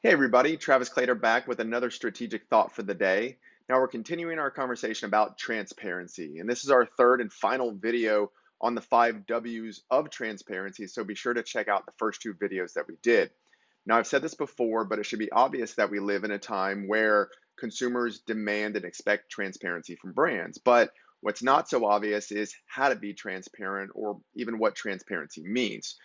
Hey everybody, Travis Clater back with another strategic thought for the day. Now we're continuing our conversation about transparency, and this is our third and final video on the 5 W's of transparency, so be sure to check out the first two videos that we did. Now I've said this before, but it should be obvious that we live in a time where consumers demand and expect transparency from brands, but what's not so obvious is how to be transparent or even what transparency means.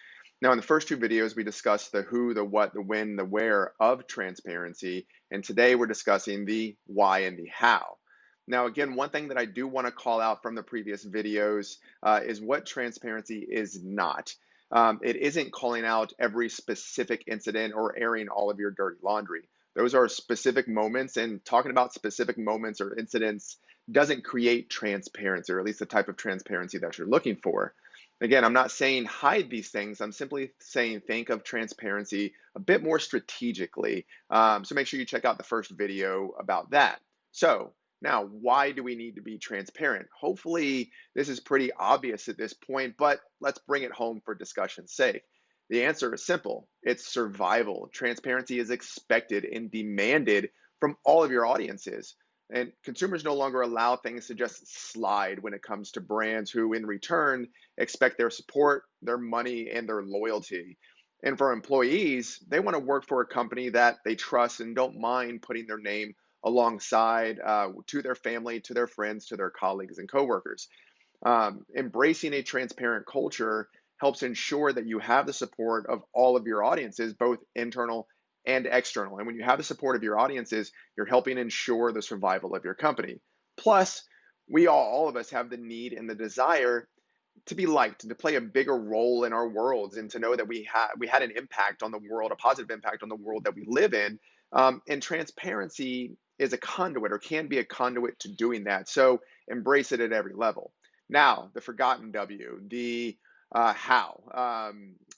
Now, in the first two videos, we discussed the who, the what, the when, the where of transparency. And today we're discussing the why and the how. Now, again, one thing that I do want to call out from the previous videos is what transparency is not. It isn't calling out every specific incident or airing all of your dirty laundry. Those are specific moments, and talking about specific moments or incidents doesn't create transparency, or at least the type of transparency that you're looking for. Again, I'm not saying hide these things. I'm simply saying think of transparency a bit more strategically. So make sure you check out the first video about that. So now, why do we need to be transparent? Hopefully, this is pretty obvious at this point, but let's bring it home for discussion's sake. The answer is simple. It's survival. Transparency is expected and demanded from all of your audiences. And consumers no longer allow things to just slide when it comes to brands who, in return, expect their support, their money, and their loyalty. And for employees, they want to work for a company that they trust and don't mind putting their name alongside to their family, to their friends, to their colleagues and coworkers. Embracing a transparent culture helps ensure that you have the support of all of your audiences, both internal and external. And when you have the support of your audiences, you're helping ensure the survival of your company. Plus, all of us have the need and the desire to be liked and to play a bigger role in our worlds and to know that we had an impact on the world, a positive impact on the world that we live in. And transparency is a conduit or can be a conduit to doing that. So embrace it at every level. Now, the forgotten W, the how.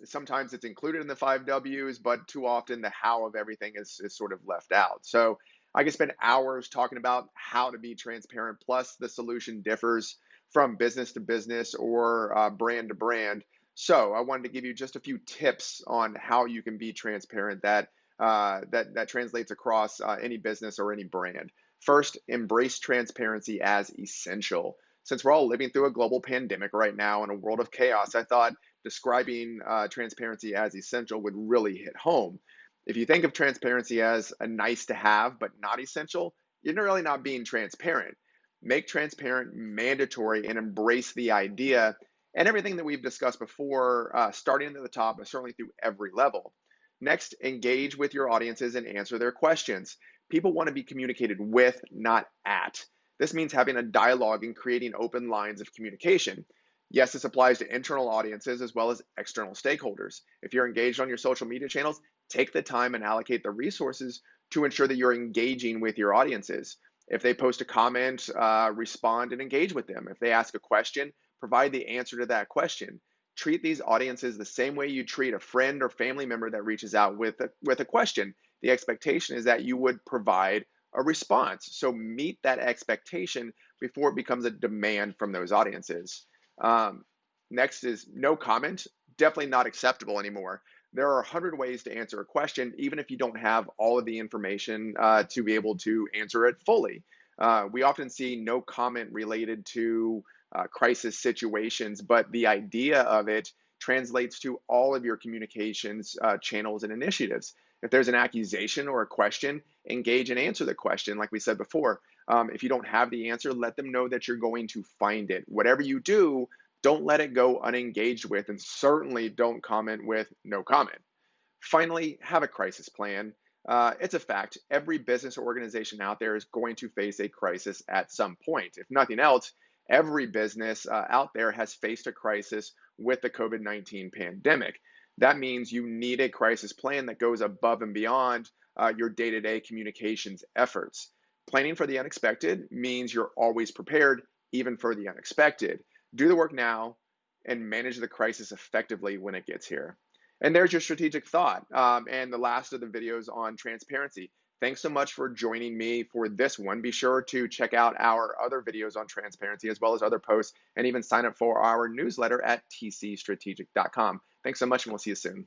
Sometimes it's included in the 5 W's, but too often the how of everything is sort of left out. So I could spend hours talking about how to be transparent, plus the solution differs from business to business or brand to brand. So I wanted to give you just a few tips on how you can be transparent that translates across any business or any brand. First, embrace transparency as essential. Since we're all living through a global pandemic right now in a world of chaos, I thought describing transparency as essential would really hit home. If you think of transparency as a nice to have but not essential, you're really not being transparent. Make transparent mandatory and embrace the idea and everything that we've discussed before, starting at the top, but certainly through every level. Next, engage with your audiences and answer their questions. People want to be communicated with, not at. This means having a dialogue and creating open lines of communication. Yes, this applies to internal audiences as well as external stakeholders. If you're engaged on your social media channels, take the time and allocate the resources to ensure that you're engaging with your audiences. If they post a comment, respond and engage with them. If they ask a question, provide the answer to that question. Treat these audiences the same way you treat a friend or family member that reaches out with a question. The expectation is that you would provide a response. So meet that expectation before it becomes a demand from those audiences. Next is no comment. Definitely not acceptable anymore. There are 100 ways to answer a question, even if you don't have all of the information to be able to answer it fully. We often see no comment related to crisis situations, but the idea of it translates to all of your communications channels and initiatives. If there's an accusation or a question, engage and answer the question, like we said before. If you don't have the answer, let them know that you're going to find it. Whatever you do, don't let it go unengaged with, and certainly don't comment with no comment. Finally, have a crisis plan. It's a fact. Every business or organization out there is going to face a crisis at some point. If nothing else, every business out there has faced a crisis with the COVID-19 pandemic. That means you need a crisis plan that goes above and beyond your day-to-day communications efforts. Planning for the unexpected means you're always prepared, even for the unexpected. Do the work now and manage the crisis effectively when it gets here. And there's your strategic thought and the last of the videos on transparency. Thanks so much for joining me for this one. Be sure to check out our other videos on transparency as well as other posts and even sign up for our newsletter at tcstrategic.com. Thanks so much and we'll see you soon.